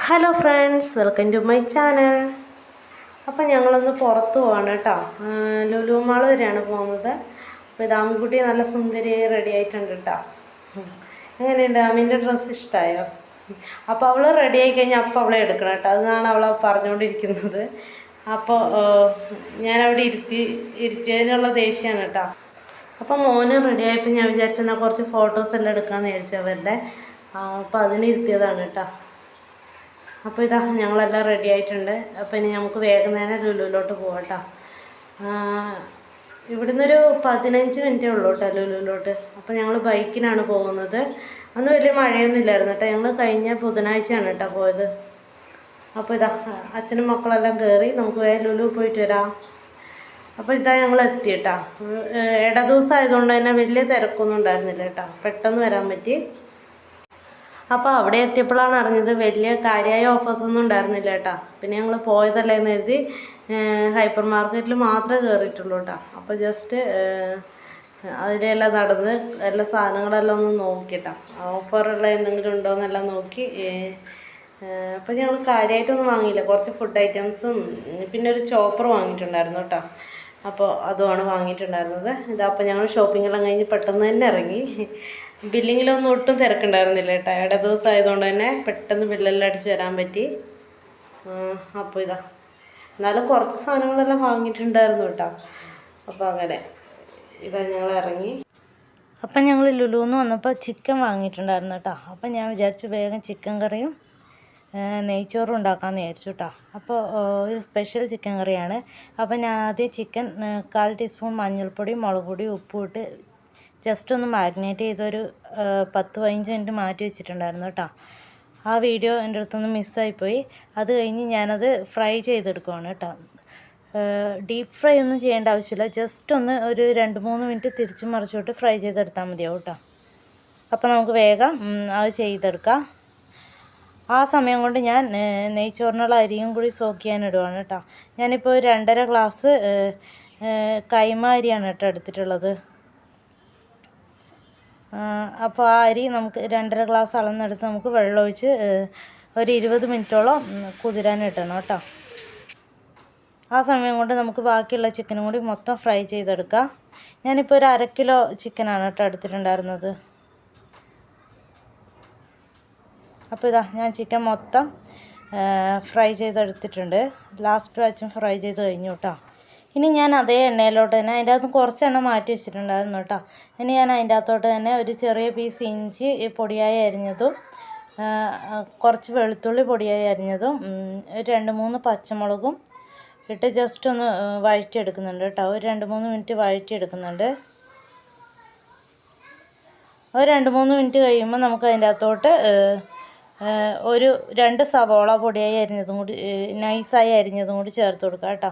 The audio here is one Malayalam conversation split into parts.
Hello friends, welcome to my channel. അപ്പം ഞങ്ങളൊന്ന് പുറത്ത് പോവാണ് കേട്ടോ. ലുലു മാൾ വരെയാണ് പോകുന്നത്. അപ്പോൾ ഇത് ആമിക്കുട്ടി നല്ല സുന്ദരിയായി റെഡി ആയിട്ടുണ്ട് കേട്ടോ. എങ്ങനെയുണ്ട്? ആമിൻ്റെ ഡ്രസ്സ് ഇഷ്ടമായോ? അപ്പോൾ അവൾ റെഡി ആയി കഴിഞ്ഞാൽ അപ്പോൾ അവളെ എടുക്കണം കേട്ടോ. അതാണ് അവൾ പറഞ്ഞുകൊണ്ടിരിക്കുന്നത്. അപ്പോൾ ഞാനവിടെ ഇരുത്തിയതിനുള്ള ദേഷ്യമാണ് കേട്ടോ. അപ്പോൾ മോന് റെഡി ആയപ്പോൾ ഞാൻ വിചാരിച്ചെന്നാൽ കുറച്ച് ഫോട്ടോസ് എല്ലാം എടുക്കാമെന്ന് വിചാരിച്ചു അവരുടെ. അപ്പോൾ അതിനിരുത്തിയതാണ് കേട്ടോ. അപ്പോൾ ഇതാ ഞങ്ങളെല്ലാം റെഡി ആയിട്ടുണ്ട്. അപ്പോൾ ഇനി നമുക്ക് വേഗം തന്നെ ലുലുവിലോട്ട് പോകാം കേട്ടോ. ഇവിടുന്നൊരു 15 മിനിറ്റേ ഉള്ളൂ കേട്ടോ ലുലുവിലോട്ട്. അപ്പോൾ ഞങ്ങൾ ബൈക്കിനാണ് പോകുന്നത്. അന്ന് വലിയ മഴയൊന്നും ഇല്ലായിരുന്നു കേട്ടോ. ഞങ്ങൾ കഴിഞ്ഞ ബുധനാഴ്ചയാണ് കേട്ടോ പോയത്. അപ്പോൾ ഇതാ അച്ഛനും മക്കളെല്ലാം കയറി നമുക്ക് വേഗം ലുലു പോയിട്ട് വരാം. അപ്പോൾ ഇതാ ഞങ്ങൾ എത്തി കേട്ടോ. ഇട ദിവസം ആയതുകൊണ്ട് തന്നെ വലിയ തിരക്കൊന്നും ഉണ്ടായിരുന്നില്ല കേട്ടോ. പെട്ടെന്ന് വരാൻ പറ്റി. അപ്പോൾ അവിടെ എത്തിയപ്പോഴാണ് അറിഞ്ഞത് വലിയ കാര്യമായ ഓഫേഴ്സൊന്നും ഉണ്ടായിരുന്നില്ല കേട്ടോ. പിന്നെ ഞങ്ങൾ പോയതല്ലേ എന്ന് കരുതി ഹൈപ്പർ മാർക്കറ്റിൽ മാത്രമേ കയറിയിട്ടുള്ളൂ കേട്ടോ. അപ്പോൾ ജസ്റ്റ് അതിലെല്ലാം നടന്ന് എല്ലാ സാധനങ്ങളെല്ലാം ഒന്ന് നോക്കിയിട്ടാ ഓഫറുള്ള എന്തെങ്കിലും ഉണ്ടോ എന്നെല്ലാം നോക്കി. അപ്പോൾ ഞങ്ങൾ കാര്യമായിട്ടൊന്നും വാങ്ങിയില്ല. കുറച്ച് ഫുഡ് ഐറ്റംസും പിന്നെ ഒരു ചോപ്പർ വാങ്ങിയിട്ടുണ്ടായിരുന്നു കേട്ടോ. അപ്പോൾ അതുമാണ് വാങ്ങിയിട്ടുണ്ടായിരുന്നത്. ഇതപ്പോൾ ഞങ്ങൾ ഷോപ്പിങ്ങെല്ലാം കഴിഞ്ഞ് പെട്ടെന്ന് തന്നെ ഇറങ്ങി. ബില്ലിങ്ങിലൊന്നും ഒട്ടും തിരക്കുണ്ടായിരുന്നില്ല കേട്ടോ. ഇട ദിവസം ആയതുകൊണ്ട് തന്നെ പെട്ടെന്ന് ബില്ലെല്ലാം അടിച്ച് തരാൻ പറ്റി. അപ്പോൾ എന്നാലും കുറച്ച് സാധനങ്ങളെല്ലാം വാങ്ങിയിട്ടുണ്ടായിരുന്നു കേട്ടോ. അപ്പോൾ അങ്ങനെ ഇതാ ഞങ്ങൾ ഇറങ്ങി. അപ്പം ഞങ്ങൾ ലുലുന്ന് വന്നപ്പോൾ ചിക്കൻ വാങ്ങിയിട്ടുണ്ടായിരുന്നു കേട്ടോ. അപ്പം ഞാൻ വിചാരിച്ചു വേഗം ചിക്കൻ കറിയും നെയ്ച്ചോറും ഉണ്ടാക്കാമെന്ന് വിചാരിച്ചു കേട്ടോ. അപ്പോൾ ഒരു സ്പെഷ്യൽ ചിക്കൻ കറിയാണ്. അപ്പോൾ ഞാൻ ആദ്യം ചിക്കൻ 1/4 ടീസ്പൂൺ മഞ്ഞൾപ്പൊടി, മുളക് പൊടി, ഉപ്പും ഇട്ട് ജസ്റ്റ് ഒന്ന് മാരിനേറ്റ് ചെയ്തൊരു 10-15 മിനിറ്റ് മാറ്റി വെച്ചിട്ടുണ്ടായിരുന്നു കേട്ടോ. ആ വീഡിയോ എൻ്റെ അടുത്തൊന്ന് മിസ്സായിപ്പോയി. അത് കഴിഞ്ഞ് ഞാനത് ഫ്രൈ ചെയ്തെടുക്കുവാണ് കേട്ടോ. ഡീപ്പ് ഫ്രൈ ഒന്നും ചെയ്യേണ്ട ആവശ്യമില്ല. ജസ്റ്റ് ഒന്ന് ഒരു 2-3 മിനിറ്റ് തിരിച്ചും മറിച്ചോട്ട് ഫ്രൈ ചെയ്തെടുത്താൽ മതിയാവും കേട്ടോ. അപ്പോൾ നമുക്ക് വേഗം അത് ചെയ്തെടുക്കാം. ആ സമയം കൊണ്ട് ഞാൻ നെയ്ച്ചോറിനുള്ള അരിയും കൂടി സോക്ക് ചെയ്യാനിടുവാണ് കേട്ടോ. ഞാനിപ്പോൾ 2.5 ഗ്ലാസ് കൈമ അരിയാണ് കേട്ടോ എടുത്തിട്ടുള്ളത്. അപ്പോൾ ആ അരി നമുക്ക് 2.5 ഗ്ലാസ് അളന്നെടുത്ത് നമുക്ക് വെള്ളമൊഴിച്ച് ഒരു 20 മിനിറ്റോളം കുതിരാനിടണം കേട്ടോ. ആ സമയം കൊണ്ട് നമുക്ക് ബാക്കിയുള്ള ചിക്കനും കൂടി മൊത്തം ഫ്രൈ ചെയ്തെടുക്കാം. ഞാനിപ്പോൾ ഒരു 1/2 കിലോ ചിക്കനാണ് കേട്ടോ എടുത്തിട്ടുണ്ടായിരുന്നത്. അപ്പോൾ ഇതാ ഞാൻ ചിക്കൻ മൊത്തം ഫ്രൈ ചെയ്തെടുത്തിട്ടുണ്ട്. ലാസ്റ്റ് ബാച്ചും ഫ്രൈ ചെയ്ത് കഴിഞ്ഞു കേട്ടോ. ഇനി ഞാൻ അതേ എണ്ണയിലോട്ട് തന്നെ അതിൻ്റെ അകത്ത് കുറച്ച് എണ്ണ മാറ്റി വെച്ചിട്ടുണ്ടായിരുന്നു കേട്ടോ. ഇനി ഞാൻ അതിൻ്റെ അകത്തോട്ട് തന്നെ ഒരു ചെറിയ പീസ് ഇഞ്ചി പൊടിയായി അരിഞ്ഞതും കുറച്ച് വെളുത്തുള്ളി പൊടിയായി അരിഞ്ഞതും ഒരു 2-3 പച്ചമുളകും ഇട്ട് ജസ്റ്റ് ഒന്ന് വഴറ്റിയെടുക്കുന്നുണ്ട് കേട്ടോ. ഒരു 2-3 മിനിറ്റ് വഴറ്റിയെടുക്കുന്നുണ്ട്. ഒരു 2-3 മിനിറ്റ് കഴിയുമ്പോൾ നമുക്ക് അതിൻ്റെ അകത്തോട്ട് ഒരു 2 സവോള പൊടിയായി അരിഞ്ഞതും കൂടി നൈസായി അരിഞ്ഞതും കൂടി ചേർത്ത് കൊടുക്കുക കേട്ടോ.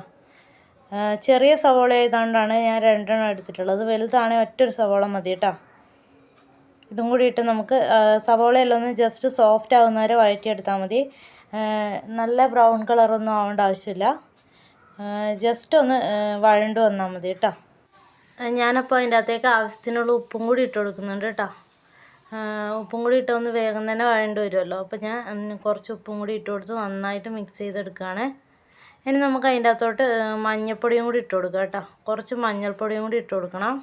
ചെറിയ സവോള ആയതുകൊണ്ടാണ് ഞാൻ 2 എണ്ണം എടുത്തിട്ടുള്ളത്. വലുതാണെങ്കിൽ ഒറ്റൊരു സവോള മതി കേട്ടോ. ഇതും കൂടി ഇട്ട് നമുക്ക് സവോളയെല്ലാം ഒന്ന് ജസ്റ്റ് സോഫ്റ്റ് ആകുന്ന വരെ വഴറ്റിയെടുത്താൽ മതി. നല്ല ബ്രൗൺ കളറൊന്നും ആവേണ്ട ആവശ്യമില്ല. ജസ്റ്റ് ഒന്ന് വഴണ്ട് വന്നാൽ മതി കേട്ടോ. ഞാനപ്പോൾ അതിൻ്റെ അകത്തേക്ക് ആവശ്യത്തിനുള്ള ഉപ്പും കൂടി ഇട്ട് കൊടുക്കുന്നുണ്ട് കേട്ടോ. ഉപ്പും കൂടി ഇട്ടൊന്ന് വേഗം തന്നെ വഴണ്ട് വരുമല്ലോ. അപ്പോൾ ഞാൻ കുറച്ച് ഉപ്പും കൂടി ഇട്ട് കൊടുത്ത് നന്നായിട്ട് മിക്സ് ചെയ്തെടുക്കുകയാണ്. ഇനി നമുക്ക് അതിൻ്റെ അകത്തോട്ട് മഞ്ഞൾപ്പൊടിയും കൂടി ഇട്ട് കൊടുക്കുക കേട്ടോ. കുറച്ച് മഞ്ഞൾപ്പൊടിയും കൂടി ഇട്ട് കൊടുക്കണം.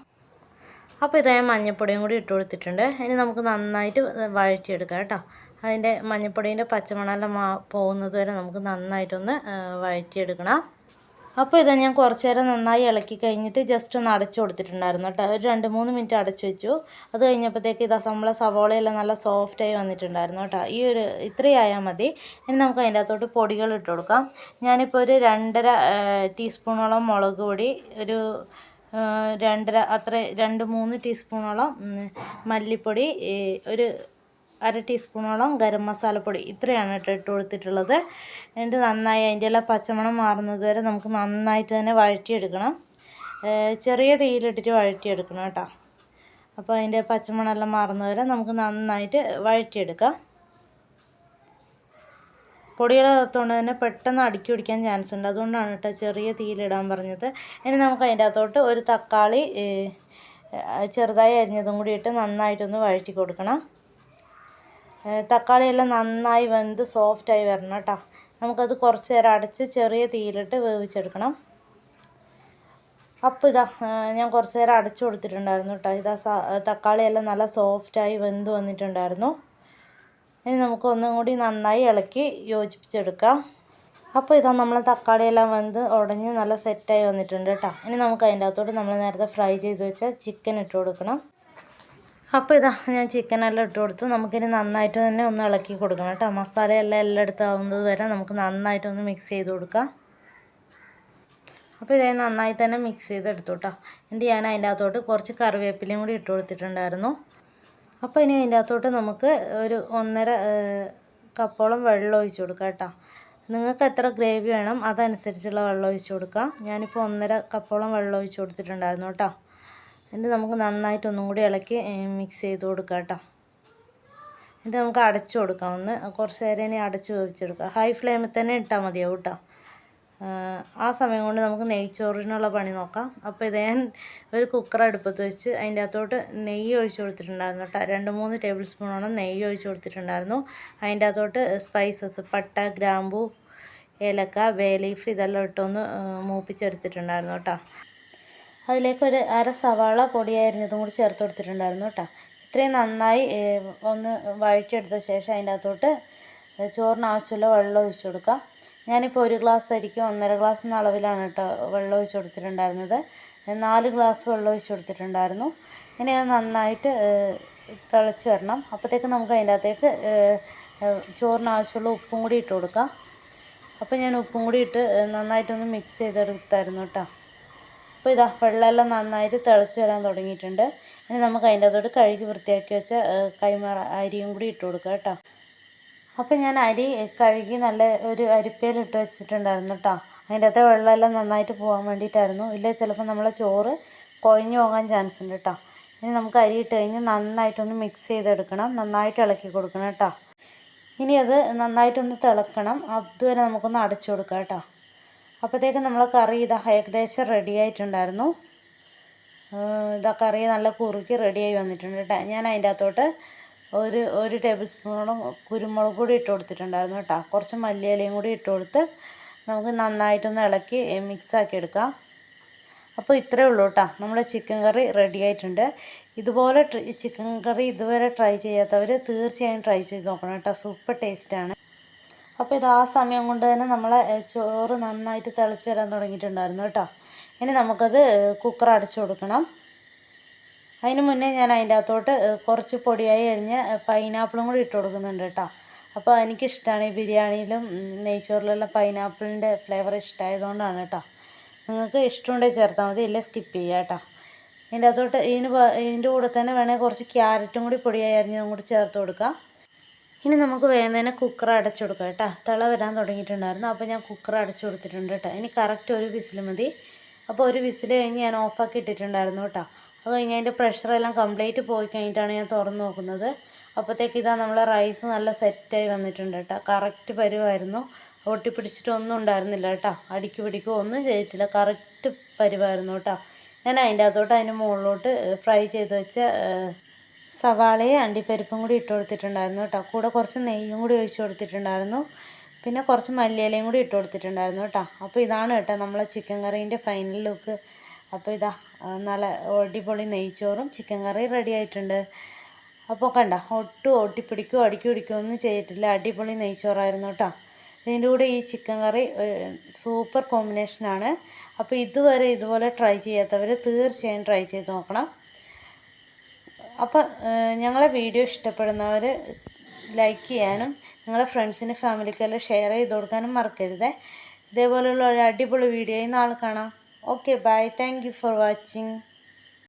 അപ്പോൾ ഇതേ മഞ്ഞൾപ്പൊടിയും കൂടി ഇട്ട് കൊടുത്തിട്ടുണ്ട്. ഇനി നമുക്ക് നന്നായിട്ട് വഴറ്റിയെടുക്കാം കേട്ടോ. അതിൻ്റെ മഞ്ഞൾപ്പൊടീൻ്റെ പച്ചമണമെല്ലാം പോകുന്നത് വരെ നമുക്ക് നന്നായിട്ടൊന്ന് വഴറ്റിയെടുക്കണം. അപ്പോൾ ഇതാ ഞാൻ കുറച്ച് നേരം നന്നായി ഇളക്കി കഴിഞ്ഞിട്ട് ജസ്റ്റ് ഒന്ന് അടച്ചു കൊടുത്തിട്ടുണ്ടായിരുന്നു കേട്ടോ. ഒരു 2-3 മിനിറ്റ് അടച്ചു വെച്ചു. അത് കഴിഞ്ഞപ്പോഴത്തേക്ക് ഇതാ നമ്മളെ സവോളയെല്ലാം നല്ല സോഫ്റ്റായി വന്നിട്ടുണ്ടായിരുന്നു കേട്ടോ. ഇത്രയായാൽ മതി. ഇനി നമുക്ക് അതിൻ്റെ അകത്തോട്ട് പൊടികൾ ഇട്ട് കൊടുക്കാം. ഞാനിപ്പോൾ ഒരു 2.5 ടീസ്പൂണോളം മുളക് പൊടി, ഒരു 2-3 ടീസ്പൂണോളം മല്ലിപ്പൊടി, ഒരു 1/2 ടീസ്പൂണോളം ഗരം മസാലപ്പൊടി, ഇത്രയാണ് കേട്ടോ ഇട്ട് കൊടുത്തിട്ടുള്ളത്. എന്നിട്ട് നന്നായി അതിൻ്റെ എല്ലാം പച്ചമണം മാറുന്നത് വരെ നമുക്ക് നന്നായിട്ട് തന്നെ വഴറ്റിയെടുക്കണം. ചെറിയ തീയിലിട്ടിട്ട് വഴറ്റിയെടുക്കണം കേട്ടോ. അപ്പോൾ അതിൻ്റെ പച്ചമണമെല്ലാം മാറുന്നത് വരെ നമുക്ക് നന്നായിട്ട് വഴറ്റിയെടുക്കാം. പൊടികൾ ചേർത്തുകൊണ്ട് തന്നെ പെട്ടെന്ന് അടുക്കി പിടിക്കാൻ ചാൻസ് ഉണ്ട്. അതുകൊണ്ടാണ് കേട്ടോ ചെറിയ തീയിലിടാൻ പറഞ്ഞത്. ഇനി നമുക്ക് അതിൻ്റെ അകത്തോട്ട് ഒരു തക്കാളി ചെറുതായി അരിഞ്ഞതും കൂടി ഇട്ട് നന്നായിട്ടൊന്ന് വഴറ്റി കൊടുക്കണം. തക്കാളിയെല്ലാം നന്നായി വെന്ത് സോഫ്റ്റായി വരണം കേട്ടോ. നമുക്കത് കുറച്ച് നേരം അടച്ച് ചെറിയ തീയിലിട്ട് വേവിച്ചെടുക്കണം. അപ്പോൾ ഇതാ ഞാൻ കുറച്ച് നേരം അടച്ചു കൊടുത്തിട്ടുണ്ടായിരുന്നു കേട്ടോ. ഇതാ തക്കാളിയെല്ലാം നല്ല സോഫ്റ്റായി വെന്ത് വന്നിട്ടുണ്ടായിരുന്നു. ഇനി നമുക്ക് ഒന്നും കൂടി നന്നായി ഇളക്കി യോജിപ്പിച്ചെടുക്കാം. അപ്പോൾ ഇതാ നമ്മൾ തക്കാളിയെല്ലാം വെന്ത് ഉടഞ്ഞ് നല്ല സെറ്റായി വന്നിട്ടുണ്ട് കേട്ടോ. ഇനി നമുക്ക് അതിൻ്റെ അകത്തോട്ട് നമ്മൾ നേരത്തെ ഫ്രൈ ചെയ്ത് വെച്ച ചിക്കൻ ഇട്ട് കൊടുക്കണം. അപ്പോൾ ഇതാ ഞാൻ ചിക്കനെല്ലാം ഇട്ട് കൊടുത്തു. നമുക്കിനി നന്നായിട്ട് തന്നെ ഒന്ന് ഇളക്കി കൊടുക്കണം കേട്ടോ. മസാലയെല്ലാം എല്ലായിടത്തും ആവുന്നത് വരെ നമുക്ക് നന്നായിട്ടൊന്ന് മിക്സ് ചെയ്ത് കൊടുക്കാം. അപ്പോൾ ഇതേ നന്നായി തന്നെ മിക്സ് ചെയ്തെടുത്തു കേട്ടോ. എന്നിട്ട് ഞാൻ അതിൻ്റെ അകത്തോട്ട് കുറച്ച് കറിവേപ്പിലയും കൂടി ഇട്ട് കൊടുത്തിട്ടുണ്ടായിരുന്നു. അപ്പോൾ ഇനി അതിൻ്റെ അകത്തോട്ട് നമുക്ക് ഒരു 1.5 കപ്പോളം വെള്ളം ഒഴിച്ച് കൊടുക്കാം കേട്ടോ. നിങ്ങൾക്ക് എത്ര ഗ്രേവി വേണം അതനുസരിച്ചുള്ള വെള്ളം ഒഴിച്ച് കൊടുക്കാം. ഞാനിപ്പോൾ 1.5 കപ്പോളം വെള്ളം ഒഴിച്ച് കൊടുത്തിട്ടുണ്ടായിരുന്നു കേട്ടോ. എന്നിട്ട് നമുക്ക് നന്നായിട്ടൊന്നും കൂടി ഇളക്കി മിക്സ് ചെയ്ത് കൊടുക്കാം കേട്ടോ. എന്നിട്ട് നമുക്ക് അടച്ചു കൊടുക്കാം. കുറച്ച് നേരം ഇനി അടച്ച് വേവിച്ചെടുക്കാം. ഹൈ ഫ്ലെയിമിൽ തന്നെ ഇട്ടാൽ മതിയാവും കേട്ടോ. ആ സമയം കൊണ്ട് നമുക്ക് നെയ്ച്ചോറിനുള്ള പണി നോക്കാം. അപ്പോൾ ഇത് ഞാൻ ഒരു കുക്കർ അടുപ്പത്ത് വെച്ച് അതിൻ്റെ അകത്തോട്ട് നെയ്യ് ഒഴിച്ച് കൊടുത്തിട്ടുണ്ടായിരുന്നു കേട്ടോ. 2-3 ടേബിൾ സ്പൂണോളം നെയ്യ് ഒഴിച്ച് കൊടുത്തിട്ടുണ്ടായിരുന്നു. അതിൻ്റെ അകത്തോട്ട് സ്പൈസസ് പട്ട, ഗ്രാമ്പൂ, ഏലക്ക, ബേ ലീഫ് ഇതെല്ലാം ഇട്ടൊന്ന് മൂപ്പിച്ചെടുത്തിട്ടുണ്ടായിരുന്നു കേട്ടോ. അതിലേക്ക് ഒരു 1/2 സവാള പൊടിയായി അരിഞ്ഞതും കൂടി ചേർത്ത് കൊടുത്തിട്ടുണ്ടായിരുന്നു കേട്ടോ. ഇത്രയും നന്നായി ഒന്ന് വഴറ്റിയെടുത്ത ശേഷം അതിൻ്റെ അകത്തോട്ട് ചോറിന് ആവശ്യമുള്ള വെള്ളം ഒഴിച്ച് കൊടുക്കാം. ഞാനിപ്പോൾ 1 ഗ്ലാസ് അരിക്ക് 1.5 ഗ്ലാസ് എന്ന അളവിലാണ് കേട്ടോ വെള്ളം ഒഴിച്ച് കൊടുത്തിട്ടുണ്ടായിരുന്നത്. 4 ഗ്ലാസ് വെള്ളം ഒഴിച്ച് കൊടുത്തിട്ടുണ്ടായിരുന്നു. ഇനി അത് നന്നായിട്ട് തിളച്ച് വരണം. അപ്പോഴത്തേക്ക് നമുക്ക് അതിൻ്റെ അകത്തേക്ക് ചോറിന് ആവശ്യമുള്ള ഉപ്പും കൂടി ഇട്ട് കൊടുക്കാം. അപ്പോൾ ഞാൻ ഉപ്പും കൂടി ഇട്ട് നന്നായിട്ടൊന്ന് മിക്സ് ചെയ്തെടുത്തായിരുന്നു കേട്ടോ. അപ്പോൾ ഇതാ വെള്ളമെല്ലാം നന്നായിട്ട് തിളച്ച് വരാൻ തുടങ്ങിയിട്ടുണ്ട്. ഇനി നമുക്ക് അതിൻ്റെ അകത്തോട്ട് കഴുകി വൃത്തിയാക്കി വെച്ച കൈമ അരിയും കൂടി ഇട്ട് കൊടുക്കാം കേട്ടോ. അപ്പോൾ ഞാൻ അരി കഴുകി നല്ല ഒരു അരിപ്പയിലിട്ട് വെച്ചിട്ടുണ്ടായിരുന്നു കേട്ടോ. അതിൻ്റെ അകത്തെ വെള്ളമെല്ലാം നന്നായിട്ട് പോകാൻ വേണ്ടിയിട്ടായിരുന്നു. ഇല്ലെങ്കിൽ ചിലപ്പോൾ നമ്മളെ ചോറ് കുഴഞ്ഞു പോകാൻ ചാൻസ് ഉണ്ട് കേട്ടോ. ഇനി നമുക്ക് അരി ഇട്ട് കഴിഞ്ഞ് നന്നായിട്ടൊന്ന് മിക്സ് ചെയ്തെടുക്കണം. നന്നായിട്ട് ഇളക്കി കൊടുക്കണം കേട്ടോ. ഇനി അത് നന്നായിട്ടൊന്ന് തിളക്കണം. അതുവരെ നമുക്കൊന്ന് അടച്ചു കൊടുക്കാം കേട്ടോ. അപ്പോഴത്തേക്കും നമ്മളെ കറി ഇതാ ഏകദേശം റെഡി ആയിട്ടുണ്ടായിരുന്നു. ഇതാ കറി നല്ല കുറുക്കി റെഡിയായി വന്നിട്ടുണ്ട് കേട്ടോ. ഞാൻ അതിൻ്റെ അകത്തോട്ട് ഒരു ടേബിൾ സ്പൂണോളം കുരുമുളക് കൂടി ഇട്ട് കൊടുത്തിട്ടുണ്ടായിരുന്നു കേട്ടോ. കുറച്ച് മല്ലിയിലയും കൂടി ഇട്ട് കൊടുത്ത് നമുക്ക് നന്നായിട്ടൊന്ന് ഇളക്കി മിക്സാക്കി എടുക്കാം. അപ്പോൾ ഇത്രയേ ഉള്ളൂ കേട്ടോ. നമ്മുടെ ചിക്കൻ കറി റെഡി ആയിട്ടുണ്ട്. ഇതുപോലെ ചിക്കൻ കറി ഇതുവരെ ട്രൈ ചെയ്യാത്തവർ തീർച്ചയായും ട്രൈ ചെയ്ത് നോക്കണം കേട്ടോ. സൂപ്പർ ടേസ്റ്റാണ്. അപ്പോൾ ഇത് ആ സമയം കൊണ്ട് തന്നെ നമ്മളെ ചോറ് നന്നായിട്ട് തിളച്ച് വരാൻ തുടങ്ങിയിട്ടുണ്ടായിരുന്നു കേട്ടോ. ഇനി നമുക്കത് കുക്കർ അടച്ചു കൊടുക്കണം. അതിന് മുന്നേ ഞാൻ അതിൻ്റെ അകത്തോട്ട് കുറച്ച് പൊടിയായി അരിഞ്ഞ പൈനാപ്പിളും കൂടി ഇട്ട് കൊടുക്കുന്നുണ്ട് കേട്ടോ. അപ്പോൾ എനിക്കിഷ്ടമാണ് ഈ ബിരിയാണിയിലും നെയ്ച്ചോറിലെല്ലാം പൈനാപ്പിളിൻ്റെ ഫ്ലേവർ ഇഷ്ടമായതുകൊണ്ടാണ് കേട്ടോ. നിങ്ങൾക്ക് ഇഷ്ടമുണ്ടെങ്കിൽ ചേർത്താൽ മതി, ഇല്ലേ സ്കിപ്പ് ചെയ്യുക കേട്ടോ. ഇതിൻ്റെ അകത്തോട്ട് ഇതിൻ്റെ കൂടെ തന്നെ വേണമെങ്കിൽ കുറച്ച് ക്യാരറ്റും കൂടി പൊടിയായി അരിഞ്ഞതും കൂടി ചേർത്ത് കൊടുക്കാം. ഇനി നമുക്ക് വേഗം തന്നെ കുക്കർ അടച്ചു കൊടുക്കാം കേട്ടോ. തിള വരാൻ തുടങ്ങിയിട്ടുണ്ടായിരുന്നു. അപ്പോൾ ഞാൻ കുക്കർ അടച്ചു കൊടുത്തിട്ടുണ്ട് കേട്ടോ. ഇനി കറക്റ്റ് ഒരു വിസിൽ മതി. അപ്പോൾ ഒരു വിസിൽ കഴിഞ്ഞ് ഞാൻ ഓഫാക്കി ഇട്ടിട്ടുണ്ടായിരുന്നു കേട്ടോ. അത് കഴിഞ്ഞ് അതിൻ്റെ പ്രഷറെല്ലാം കംപ്ലീറ്റ് പോയി കഴിഞ്ഞിട്ടാണ് ഞാൻ തുറന്ന് നോക്കുന്നത്. അപ്പോഴത്തേക്ക് ഇതാ നമ്മളെ റൈസ് നല്ല സെറ്റായി വന്നിട്ടുണ്ട് കേട്ടോ. കറക്റ്റ് പരുവായിരുന്നു. ഒട്ടിപ്പിടിച്ചിട്ടൊന്നും ഉണ്ടായിരുന്നില്ല കേട്ടോ. അടിക്ക് പിടിക്കുകയോ ഒന്നും ചെയ്തിട്ടില്ല. കറക്റ്റ് പരുവായിരുന്നു കേട്ടോ. ഞാൻ അതിൻ്റെ അകത്തോട്ട് അതിൻ്റെ മുകളിലോട്ട് ഫ്രൈ ചെയ്ത് വെച്ച സവാളയും അണ്ടിപ്പരിപ്പും കൂടി ഇട്ട് കൊടുത്തിട്ടുണ്ടായിരുന്നു കേട്ടോ. കൂടെ കുറച്ച് നെയ്യും കൂടി ഒഴിച്ച് കൊടുത്തിട്ടുണ്ടായിരുന്നു. പിന്നെ കുറച്ച് മല്ലിയിലയും കൂടി ഇട്ട് കൊടുത്തിട്ടുണ്ടായിരുന്നു കേട്ടോ. അപ്പോൾ ഇതാണ് കേട്ടോ നമ്മളെ ചിക്കൻ കറീൻ്റെ ഫൈനൽ ലുക്ക്. അപ്പോൾ ഇതാ നല്ല അടിപൊളി നെയ്ച്ചോറും ചിക്കൻ കറി റെഡി ആയിട്ടുണ്ട്. അപ്പോൾ കണ്ട ഒട്ടും ഒട്ടിപ്പിടിക്കുകയോ അടിക്കി പിടിക്കുകയോ ഒന്നും ചെയ്തിട്ടില്ല. അടിപൊളി നെയ്ച്ചോറായിരുന്നു കേട്ടോ. ഇതിൻ്റെ കൂടെ ഈ ചിക്കൻ കറി സൂപ്പർ കോമ്പിനേഷനാണ്. അപ്പോൾ ഇതുവരെ ഇതുപോലെ ട്രൈ ചെയ്യാത്തവർ തീർച്ചയായും ട്രൈ ചെയ്ത് നോക്കണം. അപ്പോൾ ഞങ്ങളെ വീഡിയോ ഇഷ്ടപ്പെടുന്നവർ ലൈക്ക് ചെയ്യാനും നിങ്ങളുടെ ഫ്രണ്ട്സിന് ഫാമിലിക്കെല്ലാം ഷെയർ ചെയ്ത് കൊടുക്കാനും മറക്കരുത്. ഇതേപോലെയുള്ള ഒരു അടിപൊളി വീഡിയോയിൽ നാളെ കാണാം. Okay bye. Thank you for watching.